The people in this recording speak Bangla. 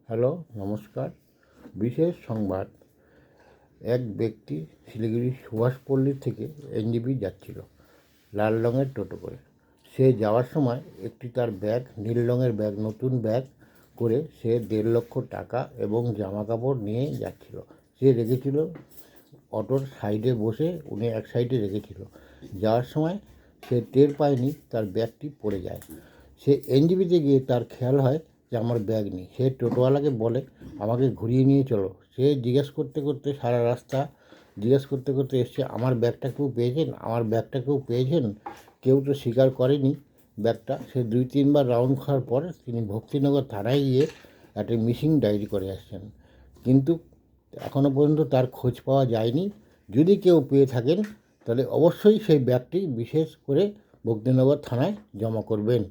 হ্যালো, নমস্কার। বিশেষ সংবাদ। এক ব্যক্তি শিলিগুড়ি সুভাষপল্লী থেকে এনজেপি যাচ্ছিল লাল রঙের টোটো করে। সে যাওয়ার সময় একটি তার ব্যাগ, নীল রঙের ব্যাগ, নতুন ব্যাগ করে সে 1.5 লক্ষ টাকা এবং জামা কাপড় নিয়ে যাচ্ছিল। সে রেখেছিল অটোর সাইডে বসে, উনি এক সাইডে রেখেছিল। যাওয়ার সময় সে টের পায়নি তার ব্যাগটি পড়ে যায়। সে এনজেপিতে গিয়ে তার খেয়াল হয় যে আমার ব্যাগ নেই। সে টোটোওয়ালাকে বলে, আমাকে ঘুরিয়ে নিয়ে চলো। সে জিজ্ঞেস করতে করতে সারা রাস্তা জিজ্ঞেস করতে করতে এসছে, আমার ব্যাগটা কেউ পেয়েছেন, আমার ব্যাগটা কেউ পেয়েছেন। কেউ তো স্বীকার করেনি ব্যাগটা। সে 2-3 বার রাউন্ড খাওয়ার পর তিনি ভক্তিনগর থানায় গিয়ে একটা মিসিং ডায়েরি করে আসছেন, কিন্তু এখনও পর্যন্ত তার খোঁজ পাওয়া যায়নি। যদি কেউ পেয়ে থাকেন তাহলে অবশ্যই সেই ব্যাগটি বিশেষ করে ভক্তিনগর থানায় জমা করবেন।